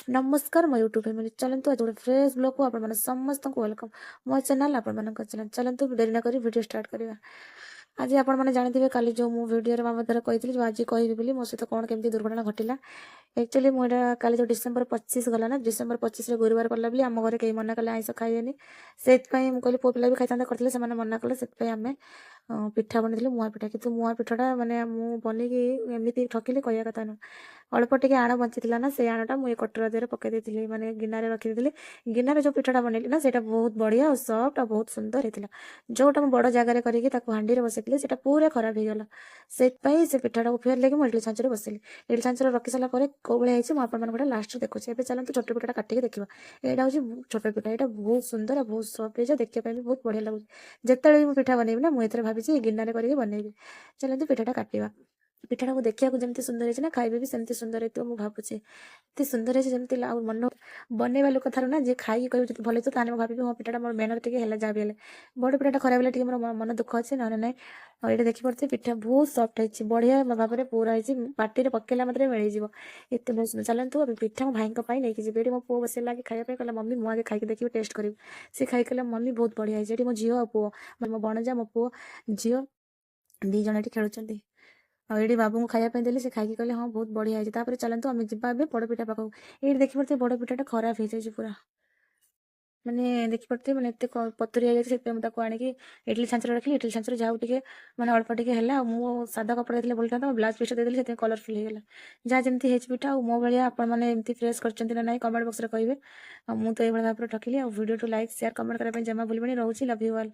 नमस्कार मो YouTube family चलतु आज गोटे फ्रेश ब्लॉग को आपण समस्त को वेलकम मो चैनल आपण चैनल चलतु डेरी न करी वीडियो स्टार्ट करवा। आज आपण मैंने जानते काली जो मु वीडियो मध्य कही आज कहि मो सहित कौन केमती दुर्घटना घटला। एक्चुअली मुझे काली जो डिसेम्बर 25 गला ना डिसेम्बर 25 गुरुवार पड़ा बोली आम घर कहीं मना कले आइस खाइबेनि से कहली पुओ पिला भी खाई करते से मना कले से आम पिठा बनी मुआ पिठा कि मुआ पिठाटा मानने बनईकि एमती ठकिली कह कथा नुह अल्प टे आण बची ना से आणटा मुझे कटर देहरे पकई दी मैंने गिनार रखी गिनार जो पिठाटा बनैली ना सेटा बहुत बढ़िया और सफ्ट और बहुत सुंदर होता जोटा मुझे बड़ जगार करके हांडी बसई से पूरा खराब हो गला से पिठाटा को फेर लगे मुझे इडली छांचर बसैली इडली छांचर रखी सारा कौ भाई मुझे लास्ट देखुची ए चलते छोट पिठाटा काटिक देखा यहाँ हूँ छोट पिठा यहाँ बहुत सुंदर और बहुत सफ्ट हो देखा भी बहुत बढ़िया लगे जिते भी पिठा बनैबी ना मुझे भावी गिनार करके बनैबी चलते पिठाटा काटिबा पिठाटा को देखा जमी सुंदर है खाइबे भी सेमती सुंदर है मुझे भावुचे एत सुंदर है जमी मन बनैवा लोक थार ना जी खाई कह भल तो भावी हाँ पिठाटा मोर मेहनत टे है जहाँ भी बड़ पिठाटा खराब है मोर मन दुख अच्छे ना ना ये देखिपे पिठा बहुत सफ्ट है बढ़िया भाव में पूरा है पार्टी पकेला मतलब मिलଯିव एत बहुत सुंदर चलतु अभी पिठा मो भाई नहीं जी मो पुओ बस लगे खाया कहला मम्मी मुझे खाई देखिए टेस्ट करी सी खाई कहला मम्मी बहुत बढ़िया है मो झील और पुओ मो बणजा मो पुओ झील दी जन ये खेलुंट ये बाबू को खायापी देली से खाई कहले हाँ बहुत बढ़िया है चलतु आम जा बड़पिठा पाक ये देखिपे बड़पिठाटा खराब हो जाए पूरा मैंने देखिपे मैंने एत पतरिया जाए आनिकी इडली छांचर रखी इडली छांचर जाऊ टे मैंने अल्प टे है मो सादा कपड़ा देते बोलता था ब्लाउज पीस देदेली से कलरफुल होगा जहाँ जमी है पिठा और मो भाया आपने फ्रेश कर ना कमेंट बॉक्स में कहे मुझे तो ये भाव में ठकिली वीडियो लाइक शेयर कमेंट करने जमा भूल रोचे लव यू ऑल।